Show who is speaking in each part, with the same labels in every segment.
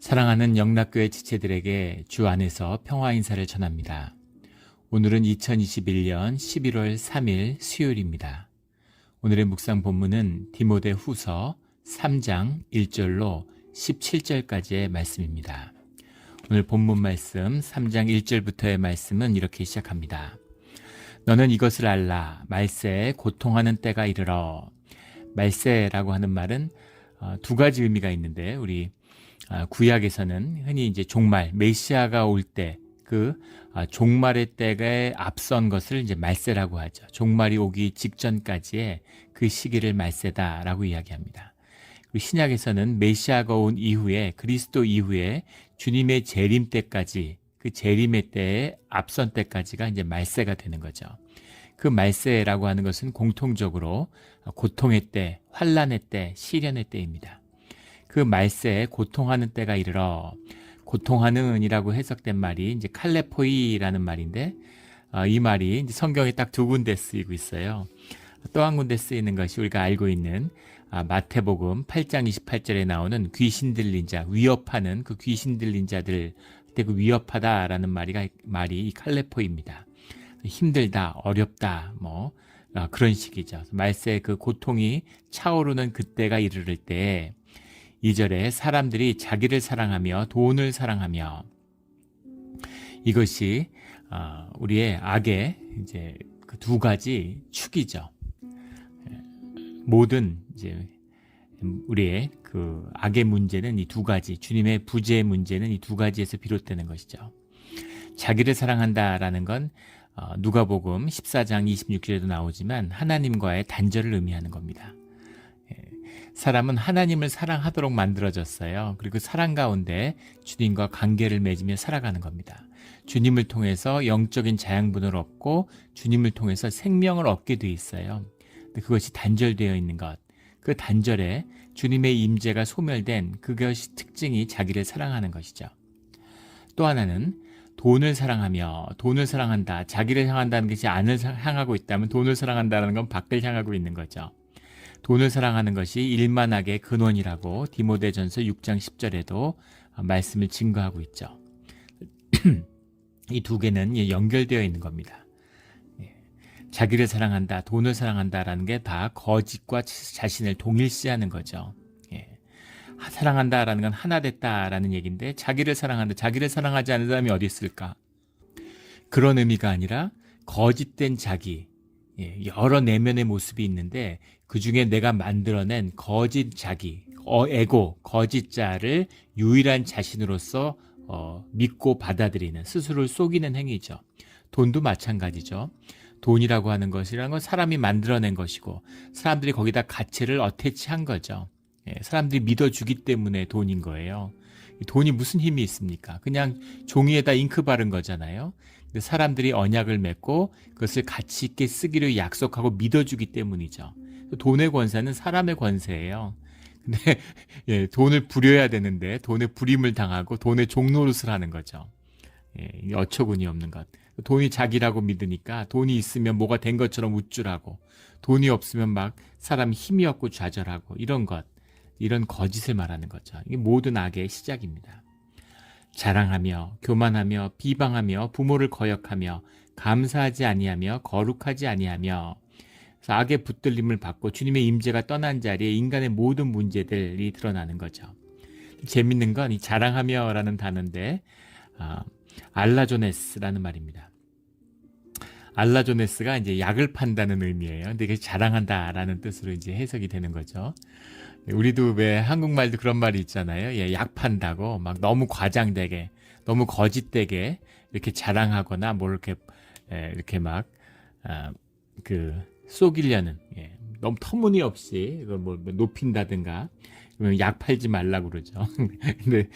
Speaker 1: 사랑하는 영락교회 지체들에게 주 안에서 평화 인사를 전합니다. 오늘은 2021년 11월 3일 수요일입니다. 오늘의 묵상 본문은 디모데 후서 3장 1절로 17절까지의 말씀입니다. 오늘 본문 말씀 3장 1절부터의 말씀은 이렇게 시작합니다. 너는 이것을 알라. 말세에 고통하는 때가 이르러. 말세라고 하는 말은 두 가지 의미가 있는데 우리 구약에서는 흔히 이제 종말, 메시아가 올 때 그 종말의 때에 앞선 것을 이제 말세라고 하죠. 종말이 오기 직전까지의 그 시기를 말세다라고 이야기합니다. 그리고 신약에서는 메시아가 온 이후에 그리스도 이후에 주님의 재림 때까지 그 재림의 때에 앞선 때까지가 이제 말세가 되는 거죠. 그 말세라고 하는 것은 공통적으로 고통의 때, 환난의 때, 시련의 때입니다. 그 말세에 고통하는 때가 이르러. 고통하는이라고 해석된 말이 이제 칼레포이라는 말인데 이 말이 이제 성경에 딱 두 군데 쓰이고 있어요. 또 한 군데 쓰이는 것이 우리가 알고 있는 마태복음 8장 28절에 나오는 귀신 들린 자, 위협하는 그 귀신 들린 자들 그때 그 위협하다라는 말이 이 칼레포입니다. 힘들다, 어렵다, 그런 식이죠. 말세의 그 고통이 차오르는 그때가 이르를 때 2절에 사람들이 자기를 사랑하며 돈을 사랑하며, 이것이 우리의 악의 이제 그 두 가지 축이죠. 모든 이제 우리의 그 악의 문제는 이 두 가지, 주님의 부재의 문제는 이 두 가지에서 비롯되는 것이죠. 자기를 사랑한다라는 건 누가복음 14장 26절에도 나오지만 하나님과의 단절을 의미하는 겁니다. 사람은 하나님을 사랑하도록 만들어졌어요. 그리고 사랑 가운데 주님과 관계를 맺으며 살아가는 겁니다. 주님을 통해서 영적인 자양분을 얻고 주님을 통해서 생명을 얻게 돼 있어요. 근데 그것이 단절되어 있는 것, 그 단절에 주님의 임재가 소멸된 그것이 특징이 자기를 사랑하는 것이죠. 또 하나는 돈을 사랑하며, 돈을 사랑한다, 자기를 향한다는 것이 안을 향하고 있다면 돈을 사랑한다는 건 밖을 향하고 있는 거죠. 돈을 사랑하는 것이 일만악의 근원이라고 디모데전서 6장 10절에도 말씀을 증거하고 있죠. 이 두 개는 연결되어 있는 겁니다. 자기를 사랑한다, 돈을 사랑한다라는 게 다 거짓과 자신을 동일시하는 거죠. 사랑한다라는 건 하나 됐다라는 얘기인데 자기를 사랑한다, 자기를 사랑하지 않는 사람이 어디 있을까? 그런 의미가 아니라 거짓된 자기, 여러 내면의 모습이 있는데 그 중에 내가 만들어낸 거짓 자기, 에고, 거짓자를 유일한 자신으로서 믿고 받아들이는, 스스로를 속이는 행위죠. 돈도 마찬가지죠. 돈이라고 하는 것이라는 건 사람이 만들어낸 것이고 사람들이 거기다 가치를 어태치한 거죠. 사람들이 믿어주기 때문에 돈인 거예요. 돈이 무슨 힘이 있습니까? 그냥 종이에다 잉크 바른 거잖아요. 근데 사람들이 언약을 맺고 그것을 가치 있게 쓰기로 약속하고 믿어주기 때문이죠. 돈의 권세는 사람의 권세예요. 근데 돈을 부려야 되는데 돈에 부림을 당하고 돈의 종노릇을 하는 거죠. 어처구니 없는 것. 돈이 자기라고 믿으니까 돈이 있으면 뭐가 된 것처럼 우쭐하고 돈이 없으면 막 사람이 힘이 없고 좌절하고 이런 것, 이런 거짓을 말하는 거죠. 이게 모든 악의 시작입니다. 자랑하며 교만하며 비방하며 부모를 거역하며 감사하지 아니하며 거룩하지 아니하며, 그래서 악의 붙들림을 받고 주님의 임재가 떠난 자리에 인간의 모든 문제들이 드러나는 거죠. 재밌는 건 이 자랑하며라는 단어인데 알라조네스라는 말입니다. 알라조네스가 이제 약을 판다는 의미예요. 근데 이게 자랑한다라는 뜻으로 이제 해석이 되는 거죠. 우리도 왜 한국말도 그런 말이 있잖아요. 약 판다고 막 너무 과장되게, 너무 거짓되게 이렇게 자랑하거나 뭘 이렇게 막 속이려는, 너무 터무니없이 이걸 뭐 높인다든가 약 팔지 말라고 그러죠. 근데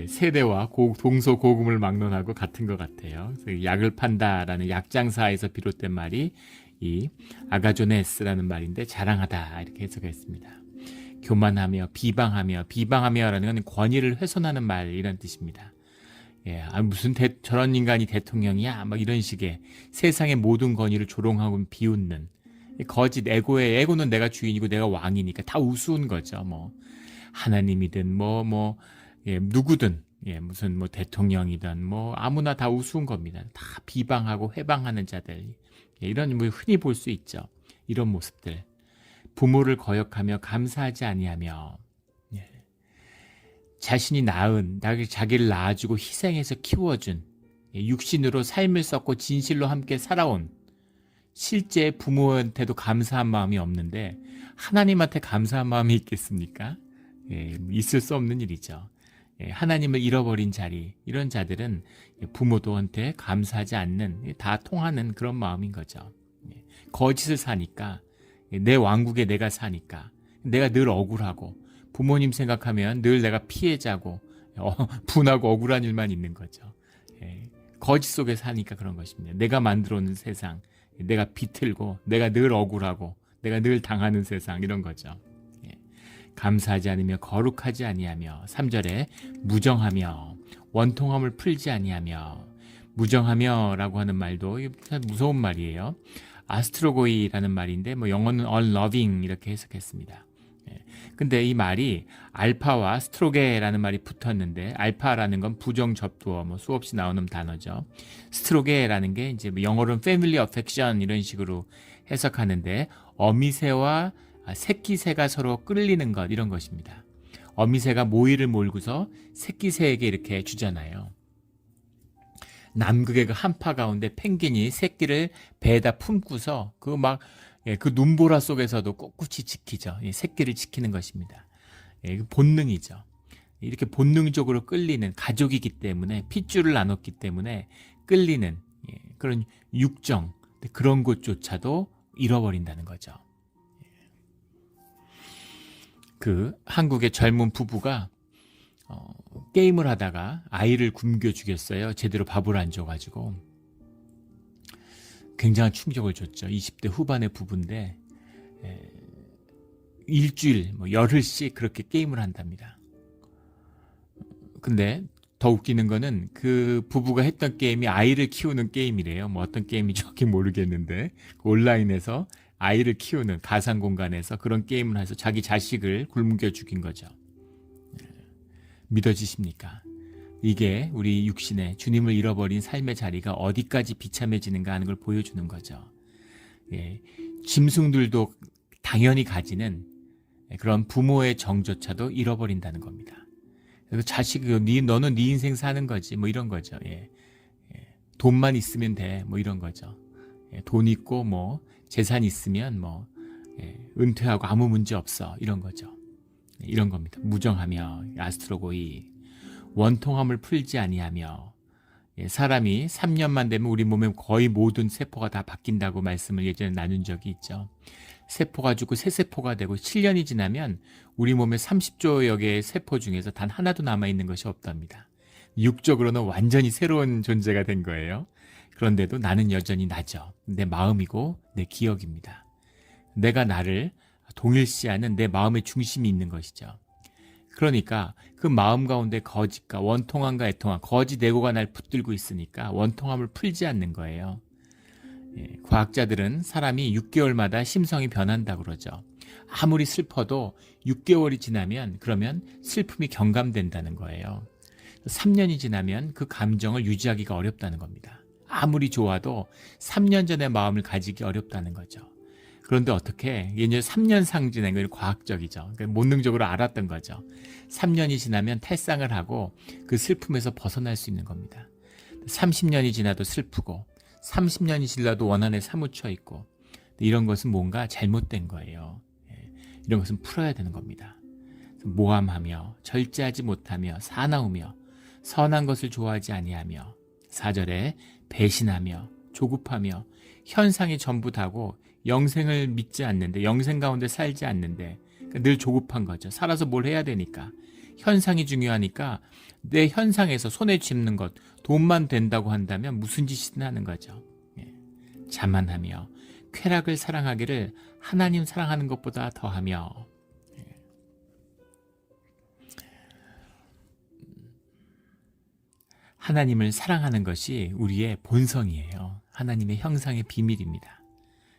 Speaker 1: 세대와 동서고금을 막론하고 같은 것 같아요. 그래서 약을 판다라는 약장사에서 비롯된 말이 이 아가조네스라는 말인데 자랑하다 이렇게 해석했습니다. 교만하며 비방하며라는 건 권위를 훼손하는 말이라는 뜻입니다. 무슨 저런 인간이 대통령이야 막 이런 식의 세상의 모든 권위를 조롱하고 비웃는 거짓 에고는 내가 주인이고 내가 왕이니까 다 우스운 거죠. 하나님이든 누구든 무슨 뭐 대통령이든 뭐 아무나 다 우스운 겁니다. 다 비방하고 회방하는 자들 이런 뭐 흔히 볼 수 있죠. 이런 모습들 부모를 거역하며 감사하지 아니하며 자신이 낳은 자기를 낳아주고 희생해서 키워준 육신으로 삶을 썼고 진실로 함께 살아온 실제 부모한테도 감사한 마음이 없는데 하나님한테 감사한 마음이 있겠습니까? 있을 수 없는 일이죠. 하나님을 잃어버린 자리 이런 자들은 부모도한테 감사하지 않는 다 통하는 그런 마음인 거죠. 거짓을 사니까 내 왕국에 내가 사니까 내가 늘 억울하고 부모님 생각하면 늘 내가 피해자고 분하고 억울한 일만 있는 거죠. 거짓 속에 사니까 그런 것입니다. 내가 만들어 놓은 세상 내가 비틀고 내가 늘 억울하고 내가 늘 당하는 세상 이런 거죠. 감사하지 않으며 거룩하지 아니하며 3절에 무정하며 원통함을 풀지 아니하며 무정하며 라고 하는 말도 무서운 말이에요. 아스트로고이라는 말인데 뭐 영어는 unloving 이렇게 해석했습니다. 근데 이 말이 알파와 스트로게라는 말이 붙었는데 알파라는 건 부정 접두어 뭐 수없이 나오는 단어죠. 스트로게라는 게 이제 영어로는 family affection 이런 식으로 해석하는데 어미새와 새끼새가 서로 끌리는 것 이런 것입니다. 어미새가 모이를 몰고서 새끼새에게 이렇게 주잖아요. 남극의 그 한파 가운데 펭귄이 새끼를 배에다 품고서 그 눈보라 속에서도 꿋꿋이 지키죠. 새끼를 지키는 것입니다. 본능이죠. 이렇게 본능적으로 끌리는 가족이기 때문에 핏줄을 나눴기 때문에 끌리는 그런 육정 그런 것조차도 잃어버린다는 거죠. 그 한국의 젊은 부부가 게임을 하다가 아이를 굶겨 죽였어요. 제대로 밥을 안 줘가지고 굉장한 충격을 줬죠. 20대 후반의 부부인데 일주일 열흘씩 그렇게 게임을 한답니다. 근데 더 웃기는 거는 그 부부가 했던 게임이 아이를 키우는 게임이래요. 뭐 어떤 게임인지 정확히 모르겠는데 온라인에서 아이를 키우는 가상 공간에서 그런 게임을 해서 자기 자식을 굶겨 죽인 거죠. 믿어지십니까? 이게 우리 육신의 주님을 잃어버린 삶의 자리가 어디까지 비참해지는가 하는 걸 보여주는 거죠. 짐승들도 당연히 가지는 그런 부모의 정조차도 잃어버린다는 겁니다. 그래서 너는 네 인생 사는 거지 뭐 이런 거죠. 돈만 있으면 돼 뭐 이런 거죠. 돈 있고 뭐 재산 있으면 뭐 은퇴하고 아무 문제 없어 이런 거죠. 이런 겁니다. 무정하며 아스트로고이 원통함을 풀지 아니하며 사람이 3년만 되면 우리 몸의 거의 모든 세포가 다 바뀐다고 말씀을 예전에 나눈 적이 있죠. 세포가 죽고 새 세포가 되고 7년이 지나면 우리 몸의 30조여 개의 세포 중에서 단 하나도 남아있는 것이 없답니다. 육적으로는 완전히 새로운 존재가 된 거예요. 그런데도 나는 여전히 나죠. 내 마음이고 내 기억입니다. 내가 나를 동일시하는 내 마음의 중심이 있는 것이죠. 그러니까 그 마음 가운데 거짓과 원통함과 애통함, 거짓 애고가 날 붙들고 있으니까 원통함을 풀지 않는 거예요. 과학자들은 사람이 6개월마다 심성이 변한다고 그러죠. 아무리 슬퍼도 6개월이 지나면 그러면 슬픔이 경감된다는 거예요. 3년이 지나면 그 감정을 유지하기가 어렵다는 겁니다. 아무리 좋아도 3년 전의 마음을 가지기 어렵다는 거죠. 그런데 어떻게 예년 3년 상징인 건 과학적이죠. 그러니까 본능적으로 알았던 거죠. 3년이 지나면 탈상을 하고 그 슬픔에서 벗어날 수 있는 겁니다. 30년이 지나도 슬프고 30년이 지나도 원한에 사무쳐 있고 이런 것은 뭔가 잘못된 거예요. 이런 것은 풀어야 되는 겁니다. 모함하며 절제하지 못하며 사나우며 선한 것을 좋아하지 아니하며 4절에 배신하며 조급하며 현상이 전부 다고 영생을 믿지 않는데 영생 가운데 살지 않는데 그러니까 늘 조급한 거죠. 살아서 뭘 해야 되니까 현상이 중요하니까 내 현상에서 손에 쥐는 것 돈만 된다고 한다면 무슨 짓이든 하는 거죠. 자만하며 쾌락을 사랑하기를 하나님 사랑하는 것보다 더하며 하나님을 사랑하는 것이 우리의 본성이에요. 하나님의 형상의 비밀입니다.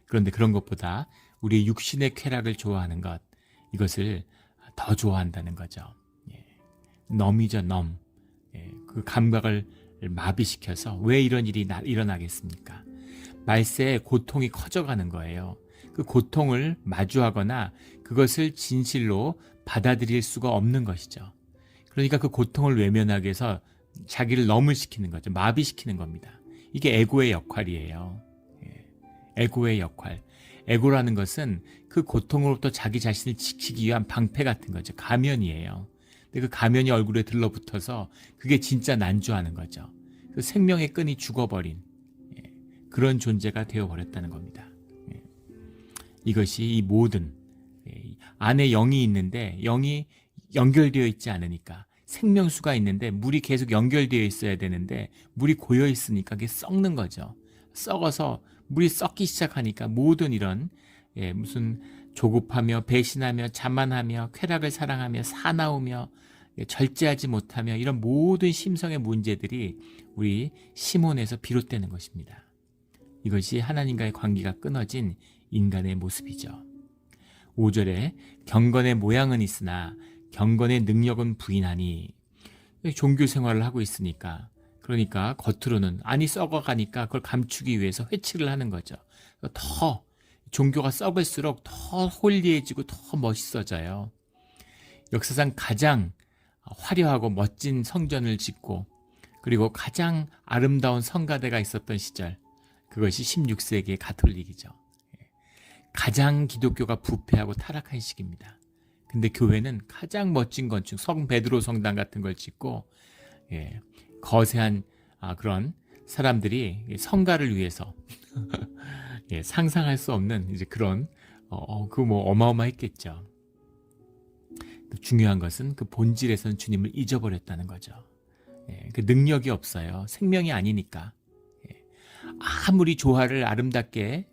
Speaker 1: 그런데 그런 것보다 우리의 육신의 쾌락을 좋아하는 것, 이것을 더 좋아한다는 거죠. 넘이죠, 넘. 그 감각을 마비시켜서 왜 이런 일이 일어나겠습니까? 말세에 고통이 커져가는 거예요. 그 고통을 마주하거나 그것을 진실로 받아들일 수가 없는 것이죠. 그러니까 그 고통을 외면하기 위해서 자기를 넘을 시키는 거죠. 마비시키는 겁니다. 이게 에고의 역할이에요. 에고의 역할. 에고라는 것은 그 고통으로부터 자기 자신을 지키기 위한 방패 같은 거죠. 가면이에요. 근데 그 가면이 얼굴에 들러붙어서 그게 진짜 난주하는 거죠. 그 생명의 끈이 죽어버린 그런 존재가 되어버렸다는 겁니다. 이것이 이 모든 안에 영이 있는데 영이 연결되어 있지 않으니까 생명수가 있는데 물이 계속 연결되어 있어야 되는데 물이 고여 있으니까 그게 썩는 거죠. 썩어서 물이 썩기 시작하니까 모든 이런 무슨 조급하며 배신하며 자만하며 쾌락을 사랑하며 사나우며 절제하지 못하며 이런 모든 심성의 문제들이 우리 시몬에서 비롯되는 것입니다. 이것이 하나님과의 관계가 끊어진 인간의 모습이죠. 5절에 경건의 모양은 있으나 경건의 능력은 부인하니 종교 생활을 하고 있으니까 그러니까 겉으로는 안이 썩어가니까 그걸 감추기 위해서 회치를 하는 거죠. 더 종교가 썩을수록 더 홀리해지고 더 멋있어져요. 역사상 가장 화려하고 멋진 성전을 짓고 그리고 가장 아름다운 성가대가 있었던 시절 그것이 16세기의 가톨릭이죠. 가장 기독교가 부패하고 타락한 시기입니다. 근데 교회는 가장 멋진 건축, 성 베드로 성당 같은 걸 짓고 거세한 그런 사람들이 성가를 위해서 상상할 수 없는 이제 그런 어마어마했겠죠. 중요한 것은 그 본질에서는 주님을 잊어버렸다는 거죠. 그 능력이 없어요. 생명이 아니니까. 아무리 조화를 아름답게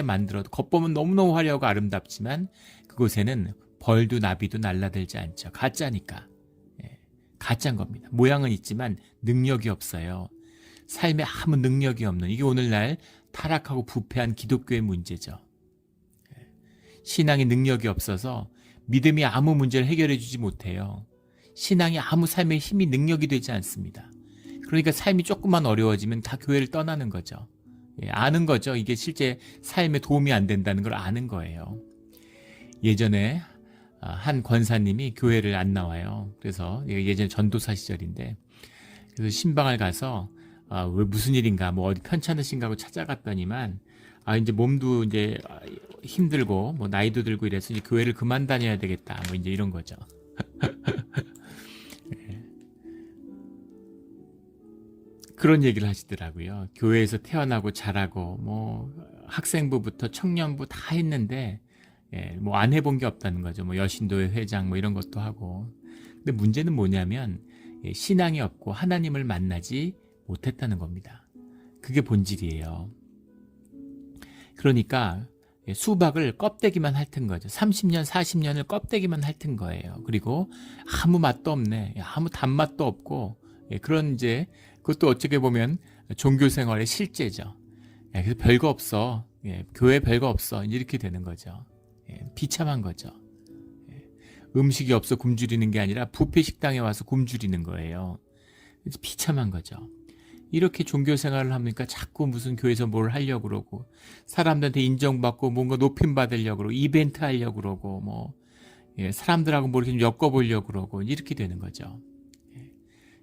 Speaker 1: 만들어도 겉보면 너무너무 화려하고 아름답지만 그곳에는 벌도 나비도 날라들지 않죠. 가짜니까. 가짜인 겁니다. 모양은 있지만 능력이 없어요. 삶에 아무 능력이 없는 이게 오늘날 타락하고 부패한 기독교의 문제죠. 신앙의 능력이 없어서 믿음이 아무 문제를 해결해 주지 못해요. 신앙이 아무 삶의 힘이 능력이 되지 않습니다. 그러니까 삶이 조금만 어려워지면 다 교회를 떠나는 거죠. 아는 거죠. 이게 실제 삶에 도움이 안 된다는 걸 아는 거예요. 예전에 한 권사님이 교회를 안 나와요. 그래서 예전에 전도사 시절인데 그래서 신방을 가서 왜 무슨 일인가 뭐 어디 편찮으신가 하고 찾아갔더니만 이제 몸도 이제 힘들고 뭐 나이도 들고 이래서 이제 교회를 그만 다녀야 되겠다 뭐 이제 이런 거죠. 그런 얘기를 하시더라고요. 교회에서 태어나고 자라고 뭐 학생부부터 청년부 다 했는데 뭐 안 해본 게 없다는 거죠. 뭐 여신도회 회장 뭐 이런 것도 하고. 근데 문제는 뭐냐면 신앙이 없고 하나님을 만나지 못했다는 겁니다. 그게 본질이에요. 그러니까 수박을 껍데기만 핥은 거죠. 30년, 40년을 껍데기만 핥은 거예요. 그리고 아무 맛도 없네. 아무 단맛도 없고 그런 이제 그것도 어떻게 보면 종교 생활의 실제죠. 그래서 별거 없어. 교회 별거 없어. 이렇게 되는 거죠. 비참한 거죠. 음식이 없어 굶주리는 게 아니라 뷔페 식당에 와서 굶주리는 거예요. 비참한 거죠. 이렇게 종교 생활을 하니까 자꾸 무슨 교회에서 뭘 하려고 그러고 사람들한테 인정받고 뭔가 높임 받으려고 그러고 이벤트 하려고 그러고 뭐 사람들하고 뭐 이렇게 좀 엮어보려고 그러고 이렇게 되는 거죠.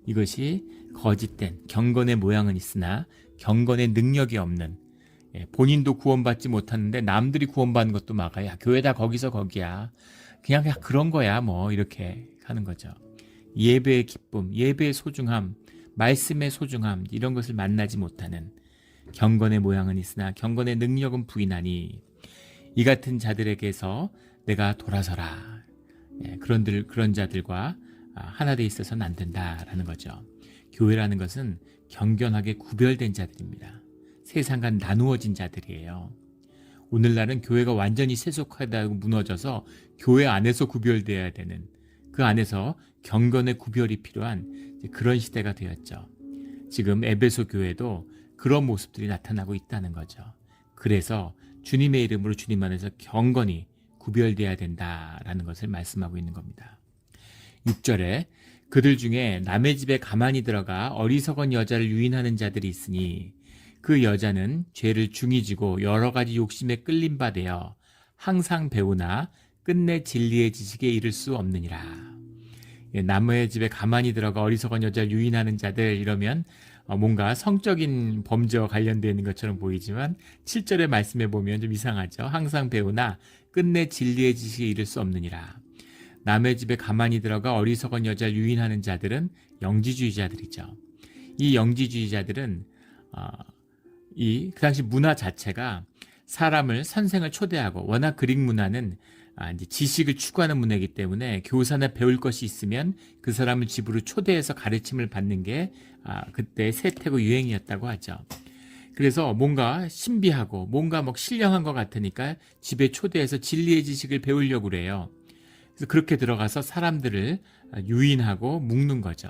Speaker 1: 이것이 거짓된 경건의 모양은 있으나 경건의 능력이 없는 본인도 구원받지 못하는데 남들이 구원받는 것도 막아야 교회 다 거기서 거기야 그냥 그런 거야 뭐 이렇게 하는 거죠. 예배의 기쁨, 예배의 소중함, 말씀의 소중함 이런 것을 만나지 못하는 경건의 모양은 있으나 경건의 능력은 부인하니 이 같은 자들에게서 내가 돌아서라. 그런 자들과 하나 돼 있어서는 안 된다라는 거죠. 교회라는 것은 경건하게 구별된 자들입니다. 세상과 나누어진 자들이에요. 오늘날은 교회가 완전히 세속화되고 무너져서 교회 안에서 구별되어야 되는 그 안에서 경건의 구별이 필요한 그런 시대가 되었죠. 지금 에베소 교회도 그런 모습들이 나타나고 있다는 거죠. 그래서 주님의 이름으로 주님 안에서 경건히 구별되어야 된다라는 것을 말씀하고 있는 겁니다. 6절에 그들 중에 남의 집에 가만히 들어가 어리석은 여자를 유인하는 자들이 있으니 그 여자는 죄를 중히 지고 여러 가지 욕심에 끌린 바 되어 항상 배우나 끝내 진리의 지식에 이를 수 없느니라. 남의 집에 가만히 들어가 어리석은 여자를 유인하는 자들 이러면 뭔가 성적인 범죄와 관련되어 있는 것처럼 보이지만 7절의 말씀에 보면 좀 이상하죠. 항상 배우나 끝내 진리의 지식에 이를 수 없느니라. 남의 집에 가만히 들어가 어리석은 여자를 유인하는 자들은 영지주의자들이죠. 이 영지주의자들은 그 당시 문화 자체가 사람을 선생을 초대하고 워낙 그릭 문화는 이제 지식을 추구하는 문화이기 때문에 교사나 배울 것이 있으면 그 사람을 집으로 초대해서 가르침을 받는 게 그때 세태고 유행이었다고 하죠. 그래서 뭔가 신비하고 뭔가 막 신령한 것 같으니까 집에 초대해서 진리의 지식을 배우려고 그래요. 그래서 그렇게 들어가서 사람들을 유인하고 묶는 거죠.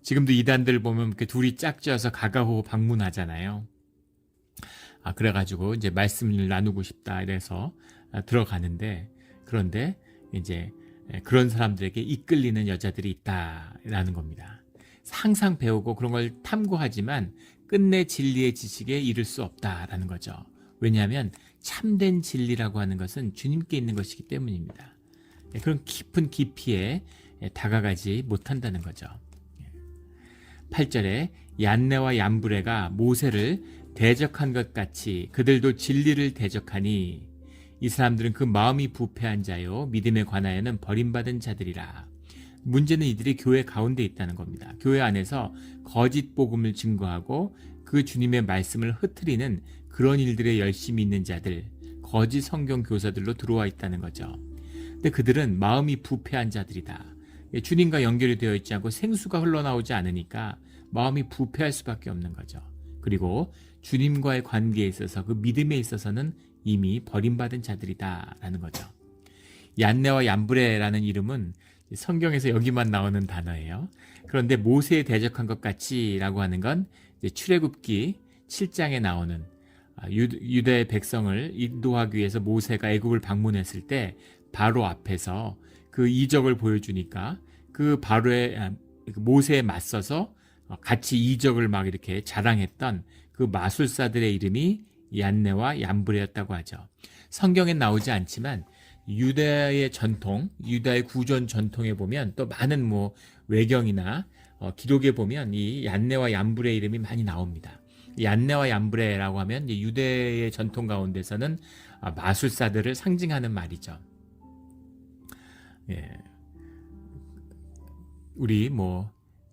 Speaker 1: 지금도 이단들 보면 이렇게 둘이 짝지어서 가가호 방문하잖아요. 그래가지고 이제 말씀을 나누고 싶다 이래서 들어가는데 그런데 이제 그런 사람들에게 이끌리는 여자들이 있다라는 겁니다. 항상 배우고 그런 걸 탐구하지만 끝내 진리의 지식에 이를 수 없다라는 거죠. 왜냐하면 참된 진리라고 하는 것은 주님께 있는 것이기 때문입니다. 그런 깊은 깊이에 다가가지 못한다는 거죠. 8절에 얀네와 얀브레가 모세를 대적한 것 같이 그들도 진리를 대적하니 이 사람들은 그 마음이 부패한 자요 믿음에 관하여는 버림받은 자들이라. 문제는 이들이 교회 가운데 있다는 겁니다. 교회 안에서 거짓 복음을 증거하고 그 주님의 말씀을 흐트리는 그런 일들에 열심히 있는 자들, 거짓 성경 교사들로 들어와 있다는 거죠. 근데 그들은 마음이 부패한 자들이다. 주님과 연결이 되어 있지 않고 생수가 흘러나오지 않으니까 마음이 부패할 수밖에 없는 거죠. 그리고 주님과의 관계에 있어서 그 믿음에 있어서는 이미 버림받은 자들이다라는 거죠. 얀네와 얀브레라는 이름은 성경에서 여기만 나오는 단어예요. 그런데 모세에 대적한 것 같이라고 하는 건 출애굽기 7장에 나오는 유다의 백성을 인도하기 위해서 모세가 애굽을 방문했을 때 바로 앞에서 그 이적을 보여주니까 그 바로의 모세에 맞서서 같이 이적을 막 이렇게 자랑했던 그 마술사들의 이름이 얀네와 얀브레였다고 하죠. 성경엔 나오지 않지만 유다의 전통, 유다의 구전 전통에 보면 또 많은 외경이나 기록에 보면 이 얀네와 얀브레 이름이 많이 나옵니다. 얀네와 얀브레라고 하면 유대의 전통 가운데서는 마술사들을 상징하는 말이죠. 예. 우리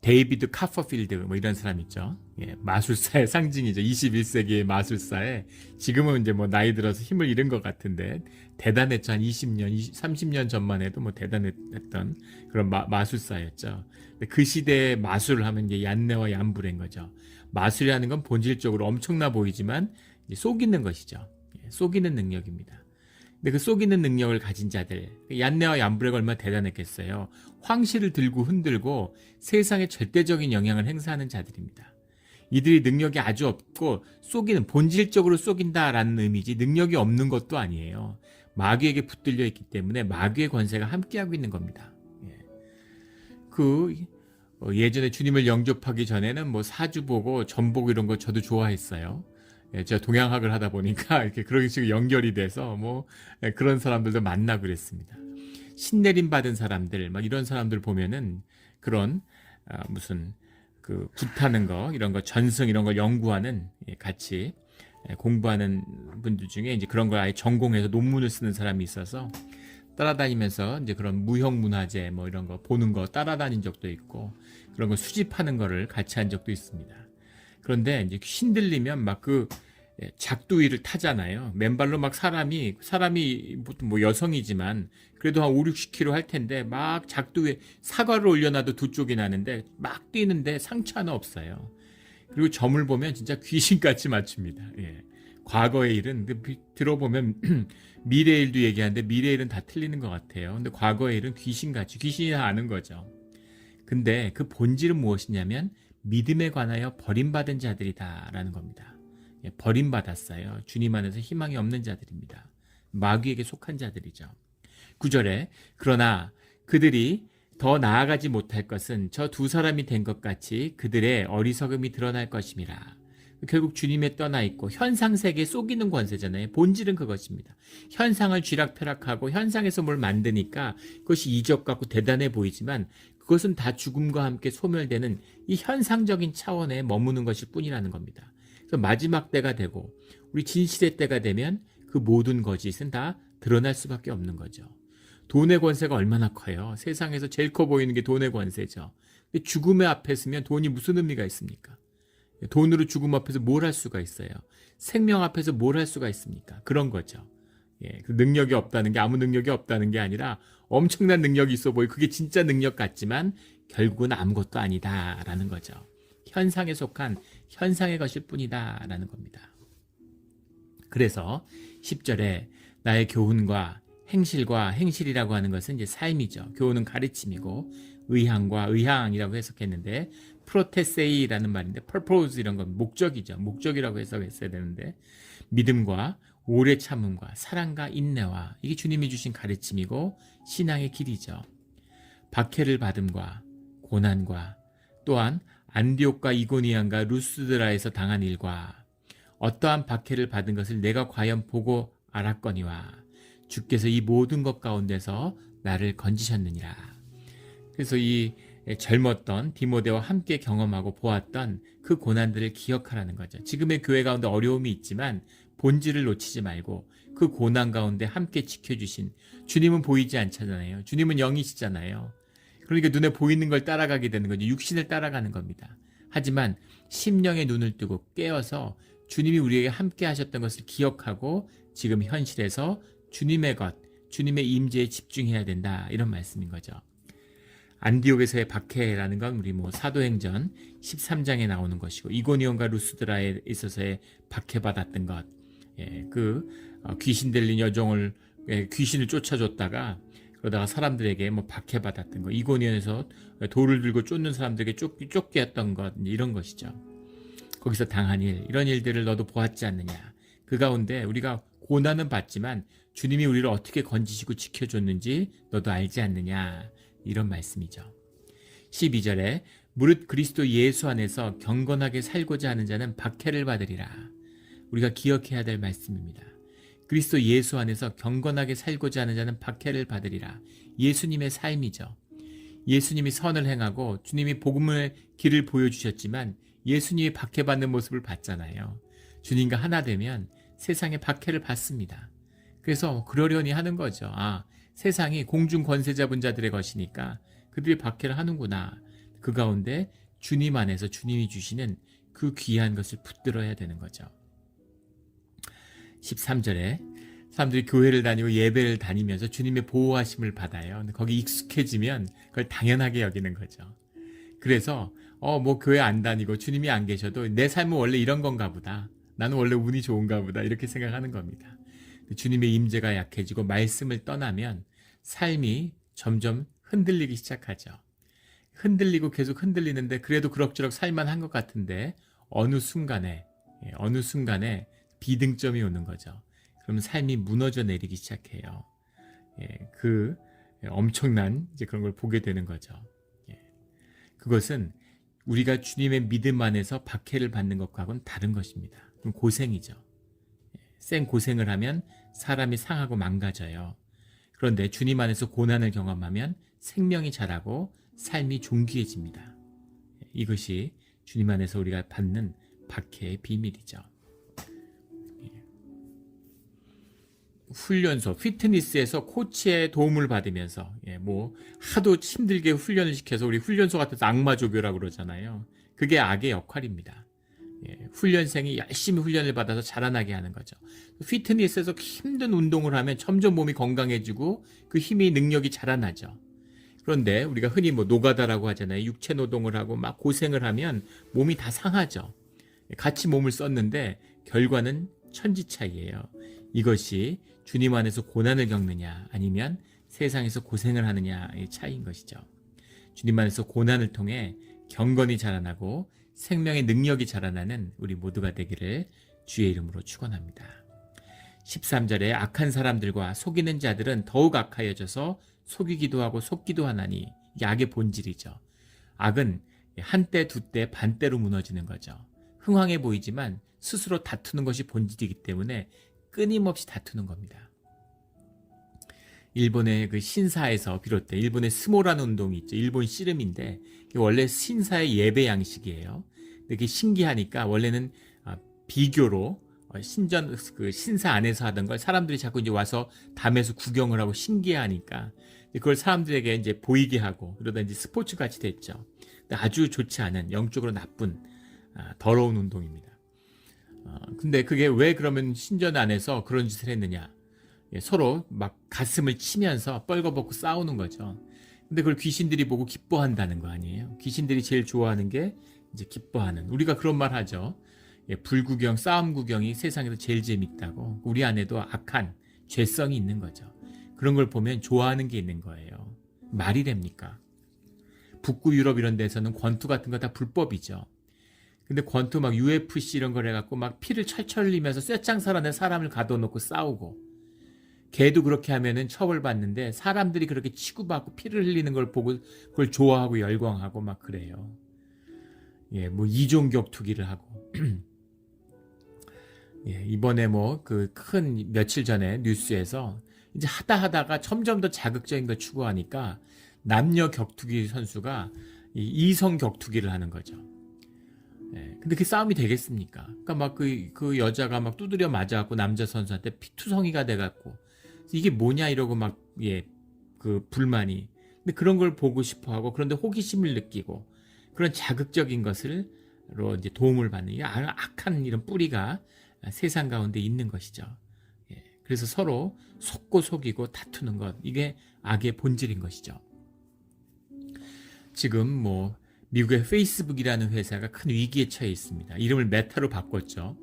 Speaker 1: 데이비드 카퍼필드 이런 사람 있죠. 예, 마술사의 상징이죠. 21세기의 마술사에 지금은 이제 나이 들어서 힘을 잃은 것 같은데 대단했죠. 한 20년, 30년 전만 해도 대단했던 그런 마술사였죠. 그 시대의 마술을 하면 이제 얀네와 얀브레인 거죠. 마술이라는 건 본질적으로 엄청나 보이지만 이제 속이는 것이죠. 예, 속이는 능력입니다. 근데 그 속이는 능력을 가진 자들, 얀네와 얀브레가 얼마나 대단했겠어요. 황실을 들고 흔들고 세상에 절대적인 영향을 행사하는 자들입니다. 이들이 능력이 아주 없고 본질적으로 속인다라는 의미지 능력이 없는 것도 아니에요. 마귀에게 붙들려 있기 때문에 마귀의 권세가 함께하고 있는 겁니다. 예전에 주님을 영접하기 전에는 사주 보고 점 보고 이런 거 저도 좋아했어요. 제가 동양학을 하다 보니까 이렇게 그런 식으로 연결이 돼서 그런 사람들도 만나고 그랬습니다. 신내림 받은 사람들, 이런 사람들 보면은 그런 무슨 굿하는 거 이런 거 전승 이런 걸 연구하는 같이 공부하는 분들 중에 이제 그런 걸 아예 전공해서 논문을 쓰는 사람이 있어서 따라다니면서 이제 그런 무형 문화재 이런 거 보는 거 따라다닌 적도 있고 그런 거 수집하는 거를 같이 한 적도 있습니다. 그런데 이제 신들리면 작두위를 타잖아요. 맨발로 사람이 보통 여성이지만 그래도 한 5, 60kg 할 텐데 작두위에 사과를 올려놔도 두 쪽이 나는데 막 뛰는데 상처 하나 없어요. 그리고 점을 보면 진짜 귀신같이 맞춥니다. 예. 과거의 일은 들어보면 미래의 일도 얘기하는데 미래의 일은 다 틀리는 것 같아요. 근데 과거의 일은 귀신이 다 아는 거죠. 근데 그 본질은 무엇이냐면 믿음에 관하여 버림받은 자들이다라는 겁니다. 버림받았어요. 주님 안에서 희망이 없는 자들입니다. 마귀에게 속한 자들이죠. 9절에 그러나 그들이 더 나아가지 못할 것은 저 두 사람이 된 것 같이 그들의 어리석음이 드러날 것임이라. 결국 주님에 떠나 있고 현상세계에 속이는 권세잖아요. 본질은 그것입니다. 현상을 쥐락펴락하고 현상에서 뭘 만드니까 그것이 이적 같고 대단해 보이지만 그것은 다 죽음과 함께 소멸되는 이 현상적인 차원에 머무는 것일 뿐이라는 겁니다. 그래서 마지막 때가 되고 우리 진실의 때가 되면 그 모든 거짓은 다 드러날 수밖에 없는 거죠. 돈의 권세가 얼마나 커요. 세상에서 제일 커 보이는 게 돈의 권세죠. 근데 죽음의 앞에 서면 돈이 무슨 의미가 있습니까? 돈으로 죽음 앞에서 뭘 할 수가 있어요? 생명 앞에서 뭘 할 수가 있습니까? 그런 거죠. 그 능력이 없다는 게 아무 능력이 없다는 게 아니라 엄청난 능력이 있어 보이고 그게 진짜 능력 같지만 결국은 아무것도 아니다라는 거죠. 현상에 속한 현상의 것일 뿐이다라는 겁니다. 그래서 10절에 나의 교훈과 행실이라고 하는 것은 이제 삶이죠. 교훈은 가르침이고 의향과 의향이라고 해석했는데 프로테세이라는 말인데 purpose 이런 건 목적이죠. 목적이라고 해석했어야 되는데 믿음과 오래 참음과 사랑과 인내와 이게 주님이 주신 가르침이고 신앙의 길이죠. 박해를 받음과 고난과 또한 안디옥과 이고니안과 루스드라에서 당한 일과 어떠한 박해를 받은 것을 내가 과연 보고 알았거니와 주께서 이 모든 것 가운데서 나를 건지셨느니라. 그래서 이 젊었던 디모데와 함께 경험하고 보았던 그 고난들을 기억하라는 거죠. 지금의 교회 가운데 어려움이 있지만 본질을 놓치지 말고 그 고난 가운데 함께 지켜주신 주님은 보이지 않잖아요. 주님은 영이시잖아요. 그러니까 눈에 보이는 걸 따라가게 되는 거죠. 육신을 따라가는 겁니다. 하지만 심령의 눈을 뜨고 깨어서 주님이 우리에게 함께 하셨던 것을 기억하고 지금 현실에서 주님의 것, 주님의 임재에 집중해야 된다. 이런 말씀인 거죠. 안디옥에서의 박해라는 건 우리 사도행전 13장에 나오는 것이고 이고니온과 루스드라에 있어서의 박해받았던 것, 귀신 들린 여종을 귀신을 쫓아줬다가 그러다가 사람들에게 박해받았던 것, 이고니온에서 돌을 들고 쫓는 사람들에게 쫓게 했던 것, 이런 것이죠. 거기서 당한 일, 이런 일들을 너도 보았지 않느냐. 그 가운데 우리가 고난은 받지만 주님이 우리를 어떻게 건지시고 지켜줬는지 너도 알지 않느냐. 이런 말씀이죠. 12절에 무릇 그리스도 예수 안에서 경건하게 살고자 하는 자는 박해를 받으리라. 우리가 기억해야 될 말씀입니다. 그리스도 예수 안에서 경건하게 살고자 하는 자는 박해를 받으리라. 예수님의 삶이죠. 예수님이 선을 행하고 주님이 복음의 길을 보여주셨지만 예수님이 박해받는 모습을 봤잖아요. 주님과 하나 되면 세상에 박해를 받습니다. 그래서 그러려니 하는 거죠. 세상이 공중 권세 잡은 자들의 것이니까 그들이 박해를 하는구나. 그 가운데 주님 안에서 주님이 주시는 그 귀한 것을 붙들어야 되는 거죠. 13절에 사람들이 교회를 다니고 예배를 다니면서 주님의 보호하심을 받아요. 근데 거기 익숙해지면 그걸 당연하게 여기는 거죠. 그래서 교회 안 다니고 주님이 안 계셔도 내 삶은 원래 이런 건가 보다. 나는 원래 운이 좋은가 보다. 이렇게 생각하는 겁니다. 주님의 임재가 약해지고 말씀을 떠나면 삶이 점점 흔들리기 시작하죠. 흔들리고 계속 흔들리는데 그래도 그럭저럭 살만한 것 같은데 어느 순간에 비등점이 오는 거죠. 그럼 삶이 무너져 내리기 시작해요. 그 엄청난 그런 걸 보게 되는 거죠. 그것은 우리가 주님의 믿음 안에서 박해를 받는 것과는 다른 것입니다. 그럼 고생이죠. 생 고생을 하면 사람이 상하고 망가져요. 그런데 주님 안에서 고난을 경험하면 생명이 자라고 삶이 존귀해집니다. 이것이 주님 안에서 우리가 받는 박해의 비밀이죠. 훈련소, 피트니스에서 코치의 도움을 받으면서 하도 힘들게 훈련을 시켜서 우리 훈련소 같아서 악마조교라고 그러잖아요. 그게 악의 역할입니다. 훈련생이 열심히 훈련을 받아서 자라나게 하는 거죠. 피트니스에서 힘든 운동을 하면 점점 몸이 건강해지고 그 힘이 능력이 자라나죠. 그런데 우리가 흔히 노가다라고 하잖아요. 육체 노동을 하고 막 고생을 하면 몸이 다 상하죠. 같이 몸을 썼는데 결과는 천지차이예요. 이것이 주님 안에서 고난을 겪느냐 아니면 세상에서 고생을 하느냐의 차이인 것이죠. 주님 안에서 고난을 통해 경건이 자라나고 생명의 능력이 자라나는 우리 모두가 되기를 주의 이름으로 축원합니다. 13절에 악한 사람들과 속이는 자들은 더욱 악하여져서 속이기도 하고 속기도 하나니 이게 악의 본질이죠. 악은 한때, 두때, 반때로 무너지는 거죠. 흥황해 보이지만 스스로 다투는 것이 본질이기 때문에 끊임없이 다투는 겁니다. 일본의 그 신사에서 비롯된 일본의 스모라는 운동이 있죠. 일본 씨름인데 원래 신사의 예배 양식이에요. 근데 그게 신기하니까 원래는 비교로 신전 그 신사 안에서 하던 걸 사람들이 자꾸 이제 와서 담에서 구경을 하고 신기하니까 그걸 사람들에게 이제 보이게 하고 그러다 이제 스포츠 같이 됐죠. 근데 아주 좋지 않은 영적으로 나쁜 더러운 운동입니다. 근데 그게 왜 그러면 신전 안에서 그런 짓을 했느냐? 서로 막 가슴을 치면서 뻘거벗고 싸우는 거죠. 근데 그걸 귀신들이 보고 기뻐한다는 거 아니에요? 귀신들이 제일 좋아하는 게 이제 기뻐하는. 우리가 그런 말 하죠. 불구경, 싸움 구경이 세상에서 제일 재밌다고. 우리 안에도 악한 죄성이 있는 거죠. 그런 걸 보면 좋아하는 게 있는 거예요. 말이 됩니까? 북구 유럽 이런 데서는 권투 같은 거 다 불법이죠. 근데 권투 막 UFC 이런 걸 해갖고 막 피를 철철 흘리면서 쇠창살안에 사람을 가둬놓고 싸우고 걔도 그렇게 하면은 처벌받는데 사람들이 그렇게 치고받고 피를 흘리는 걸 보고 그걸 좋아하고 열광하고 막 그래요. 뭐 이종 격투기를 하고 이번에 뭐 그 큰 며칠 전에 뉴스에서 이제 하다가 점점 더 자극적인 걸 추구하니까 남녀 격투기 선수가 이성 격투기를 하는 거죠. 근데 그 싸움이 되겠습니까? 그러니까 막 그 여자가 막 두드려 맞아갖고 남자 선수한테 피투성이가 돼갖고 이게 뭐냐 이러고 막 그 불만이. 근데 그런 걸 보고 싶어하고 그런데 호기심을 느끼고 그런 자극적인 것을로 이제 도움을 받는 이 악한 이런 뿌리가 세상 가운데 있는 것이죠. 그래서 서로 속고 속이고 다투는 것 이게 악의 본질인 것이죠. 지금 뭐 미국의 페이스북이라는 회사가 큰 위기에 처해 있습니다. 이름을 메타로 바꿨죠.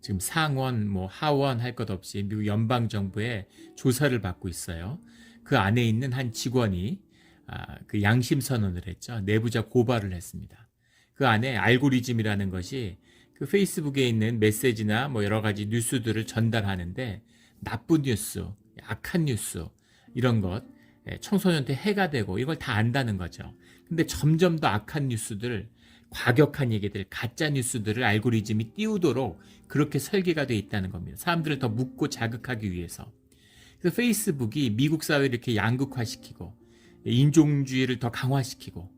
Speaker 1: 지금 상원, 뭐 하원 할 것 없이 미국 연방 정부의 조사를 받고 있어요. 그 안에 있는 한 직원이 그 양심 선언을 했죠. 내부자 고발을 했습니다. 그 안에 알고리즘이라는 것이 그 페이스북에 있는 메시지나 뭐 여러 가지 뉴스들을 전달하는데 나쁜 뉴스, 악한 뉴스 이런 것 청소년한테 해가 되고 이걸 다 안다는 거죠. 근데 점점 더 악한 뉴스들, 과격한 얘기들, 가짜 뉴스들을 알고리즘이 띄우도록 그렇게 설계가 돼 있다는 겁니다. 사람들을 더 묻고 자극하기 위해서. 그래서 페이스북이 미국 사회를 이렇게 양극화시키고 인종주의를 더 강화시키고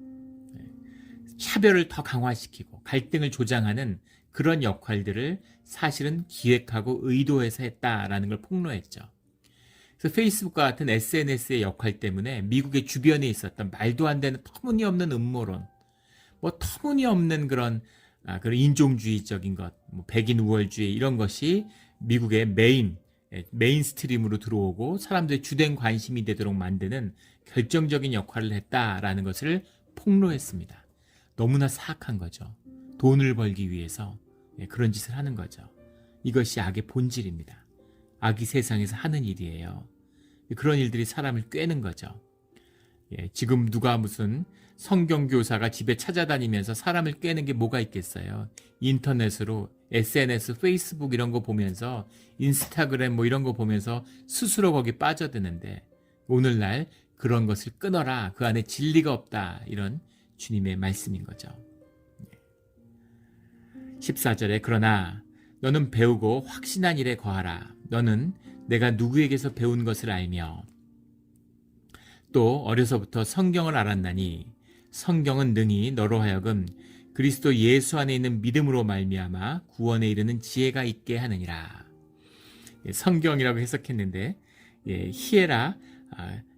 Speaker 1: 차별을 더 강화시키고 갈등을 조장하는 그런 역할들을 사실은 기획하고 의도해서 했다라는 걸 폭로했죠. 그래서 페이스북과 같은 SNS의 역할 때문에 미국의 주변에 있었던 말도 안 되는 터무니없는 음모론, 뭐 터무니없는 그런 인종주의적인 것, 뭐 백인 우월주의 이런 것이 미국의 메인스트림으로 들어오고 사람들의 주된 관심이 되도록 만드는 결정적인 역할을 했다라는 것을 폭로했습니다. 너무나 사악한 거죠. 돈을 벌기 위해서 그런 짓을 하는 거죠. 이것이 악의 본질입니다. 악이 세상에서 하는 일이에요. 그런 일들이 사람을 꿰는 거죠. 지금 누가 무슨 성경교사가 집에 찾아다니면서 사람을 꿰는 게 뭐가 있겠어요. 인터넷으로 SNS, 페이스북 이런 거 보면서 인스타그램 뭐 이런 거 보면서 스스로 거기 빠져드는데 오늘날 그런 것을 끊어라. 그 안에 진리가 없다. 이런 주님의 말씀인 거죠. 14절에 그러나 너는 배우고 확신한 일에 거하라. 너는 내가 누구에게서 배운 것을 알며 또 어려서부터 성경을 알았나니 성경은 능히 너로 하여금 그리스도 예수 안에 있는 믿음으로 말미암아 구원에 이르는 지혜가 있게 하느니라. 성경이라고 해석했는데 히에라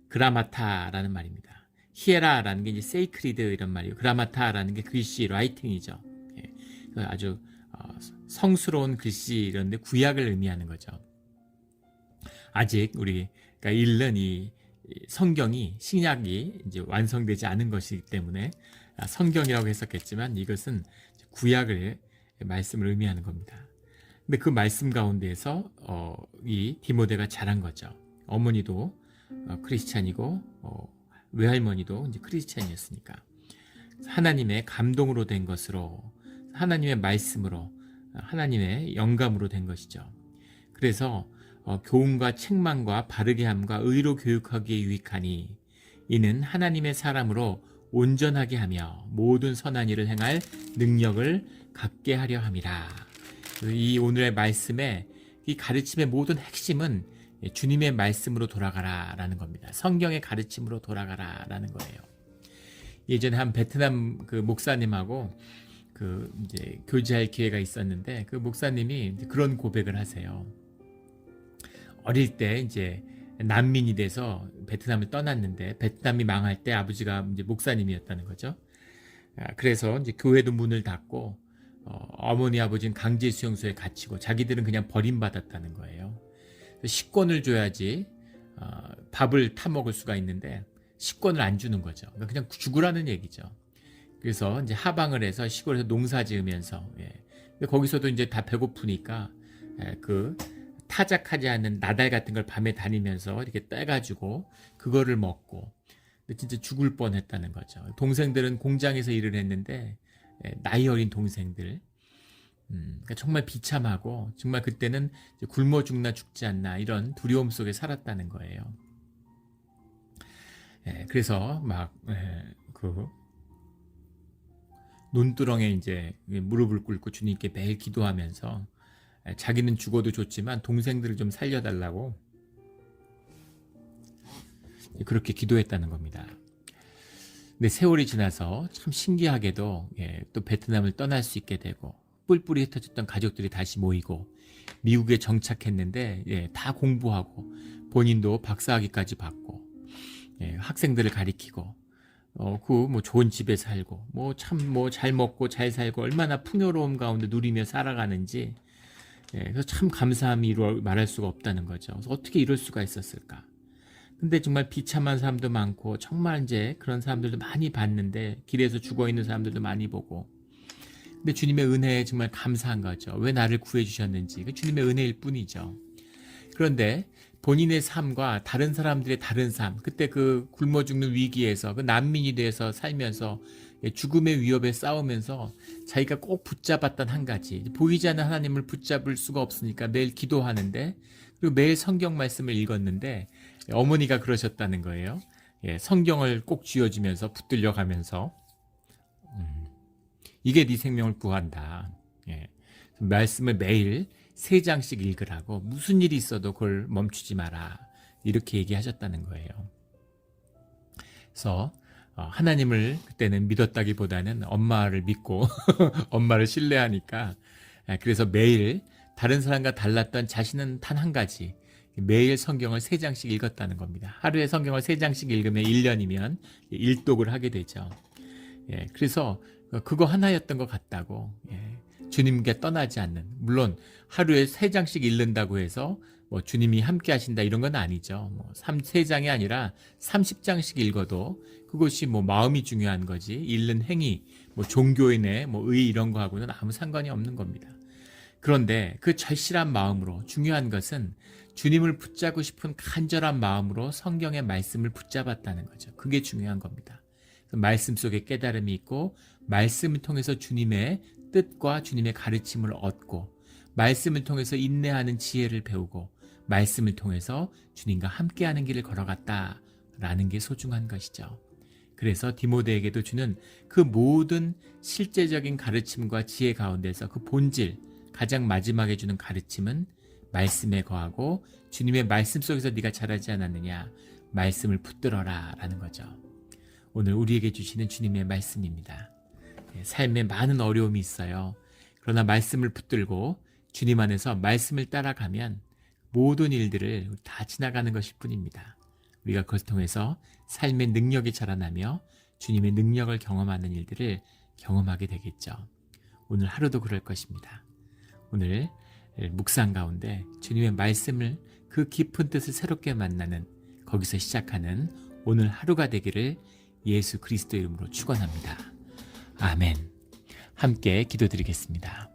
Speaker 1: 그라마타라는 말입니다. 히에라라는 게 이제 세이크리드 이런 말이고 그라마타라는 게 글씨 라이팅이죠. 아주 성스러운 글씨 이런데 구약을 의미하는 거죠. 아직 우리가 읽는 이 성경이 신약이 이제 완성되지 않은 것이기 때문에 성경이라고 해석했지만 이것은 구약을 말씀을 의미하는 겁니다. 근데 그 말씀 가운데에서 이 디모데가 자란 거죠. 어머니도 크리스찬이고 외할머니도 이제 크리스찬이었으니까 하나님의 감동으로 된 것으로 하나님의 말씀으로 하나님의 영감으로 된 것이죠. 그래서 교훈과 책망과 바르게 함과 의로 교육하기에 유익하니 이는 하나님의 사람으로 온전하게 하며 모든 선한 일을 행할 능력을 갖게 하려 함이라. 이 오늘의 말씀의 이 가르침의 모든 핵심은 주님의 말씀으로 돌아가라라는 겁니다. 성경의 가르침으로 돌아가라라는 거예요. 예전에 한 베트남 그 목사님하고 그 이제 교제할 기회가 있었는데 그 목사님이 그런 고백을 하세요. 어릴 때 이제 난민이 돼서 베트남을 떠났는데 베트남이 망할 때 아버지가 이제 목사님이었다는 거죠. 그래서 이제 교회도 문을 닫고 어머니 아버지는 강제 수용소에 갇히고 자기들은 그냥 버림받았다는 거예요. 식권을 줘야지 밥을 타 먹을 수가 있는데 식권을 안 주는 거죠. 그러니까 그냥 죽으라는 얘기죠. 그래서 이제 하방을 해서 시골에서 농사 지으면서 근데 거기서도 이제 다 배고프니까 그 타작하지 않는 나달 같은 걸 밤에 다니면서 이렇게 떼가지고 그거를 먹고 근데 진짜 죽을 뻔했다는 거죠. 동생들은 공장에서 일을 했는데 나이 어린 동생들 그러니까 정말 비참하고 정말 그때는 굶어 죽나 죽지 않나 이런 두려움 속에 살았다는 거예요. 그래서 막 그 논두렁에 이제 무릎을 꿇고 주님께 매일 기도하면서 자기는 죽어도 좋지만 동생들을 좀 살려달라고 그렇게 기도했다는 겁니다. 근데 세월이 지나서 참 신기하게도 또 베트남을 떠날 수 있게 되고 뿔뿔이 흩어졌던 가족들이 다시 모이고 미국에 정착했는데 다 공부하고 본인도 박사학위까지 받고 학생들을 가리키고 그 뭐 좋은 집에 살고 뭐 참 뭐 잘 먹고 잘 살고 얼마나 풍요로움 가운데 누리며 살아가는지 그래서 참 감사함이 말할 수가 없다는 거죠. 그래서 어떻게 이럴 수가 있었을까? 근데 정말 비참한 사람도 많고 정말 이제 그런 사람들도 많이 봤는데 길에서 죽어 있는 사람들도 많이 보고 근데 주님의 은혜에 정말 감사한 거죠. 왜 나를 구해주셨는지 그 주님의 은혜일 뿐이죠. 그런데 본인의 삶과 다른 사람들의 다른 삶 그때 그 굶어 죽는 위기에서 그 난민이 돼서 살면서 죽음의 위협에 싸우면서 자기가 꼭 붙잡았던 한 가지 보이지 않는 하나님을 붙잡을 수가 없으니까 매일 기도하는데 그리고 매일 성경 말씀을 읽었는데 어머니가 그러셨다는 거예요. 성경을 꼭 쥐어주면서 붙들려 가면서 이게 네 생명을 구한다. 말씀을 매일 3장씩 읽으라고 무슨 일이 있어도 그걸 멈추지 마라. 이렇게 얘기하셨다는 거예요. 그래서 하나님을 그때는 믿었다기보다는 엄마를 믿고 엄마를 신뢰하니까 그래서 매일 다른 사람과 달랐던 자신은 단 한 가지 매일 성경을 3장씩 읽었다는 겁니다. 하루에 성경을 3장씩 읽으면 1년이면 일독을 하게 되죠. 그래서 그거 하나였던 것 같다고 주님께 떠나지 않는 물론 하루에 3장씩 읽는다고 해서 뭐 주님이 함께 하신다 이런 건 아니죠. 뭐 3장이 아니라 30장씩 읽어도 그것이 뭐 마음이 중요한 거지 읽는 행위 뭐 종교인의 뭐 의 이런 거하고는 아무 상관이 없는 겁니다. 그런데 그 절실한 마음으로 중요한 것은 주님을 붙잡고 싶은 간절한 마음으로 성경의 말씀을 붙잡았다는 거죠. 그게 중요한 겁니다. 말씀 속에 깨달음이 있고 말씀을 통해서 주님의 뜻과 주님의 가르침을 얻고 말씀을 통해서 인내하는 지혜를 배우고 말씀을 통해서 주님과 함께하는 길을 걸어갔다라는 게 소중한 것이죠. 그래서 디모데에게도 주는 그 모든 실제적인 가르침과 지혜 가운데서 그 본질 가장 마지막에 주는 가르침은 말씀에 거하고 주님의 말씀 속에서 네가 자라지 않았느냐 말씀을 붙들어라 라는 거죠. 오늘 우리에게 주시는 주님의 말씀입니다. 삶에 많은 어려움이 있어요. 그러나 말씀을 붙들고 주님 안에서 말씀을 따라가면 모든 일들을 다 지나가는 것일 뿐입니다. 우리가 그것을 통해서 삶의 능력이 자라나며 주님의 능력을 경험하는 일들을 경험하게 되겠죠. 오늘 하루도 그럴 것입니다. 오늘 묵상 가운데 주님의 말씀을 그 깊은 뜻을 새롭게 만나는 거기서 시작하는 오늘 하루가 되기를 예수 그리스도 이름으로 축원합니다. 아멘. 함께 기도드리겠습니다.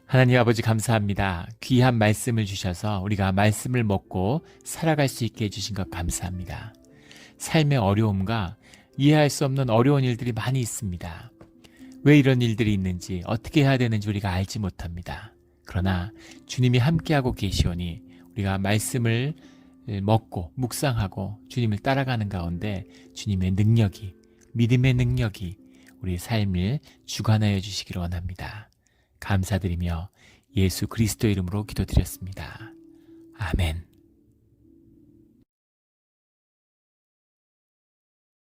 Speaker 1: 하나님 아버지 감사합니다. 귀한 말씀을 주셔서 우리가 말씀을 먹고 살아갈 수 있게 해주신 것 감사합니다. 삶의 어려움과 이해할 수 없는 어려운 일들이 많이 있습니다. 왜 이런 일들이 있는지 어떻게 해야 되는지 우리가 알지 못합니다. 그러나 주님이 함께하고 계시오니 우리가 말씀을 먹고 묵상하고 주님을 따라가는 가운데 주님의 능력이, 믿음의 능력이 우리의 삶을 주관하여 주시기를 원합니다. 감사드리며 예수 그리스도 이름으로 기도드렸습니다. 아멘.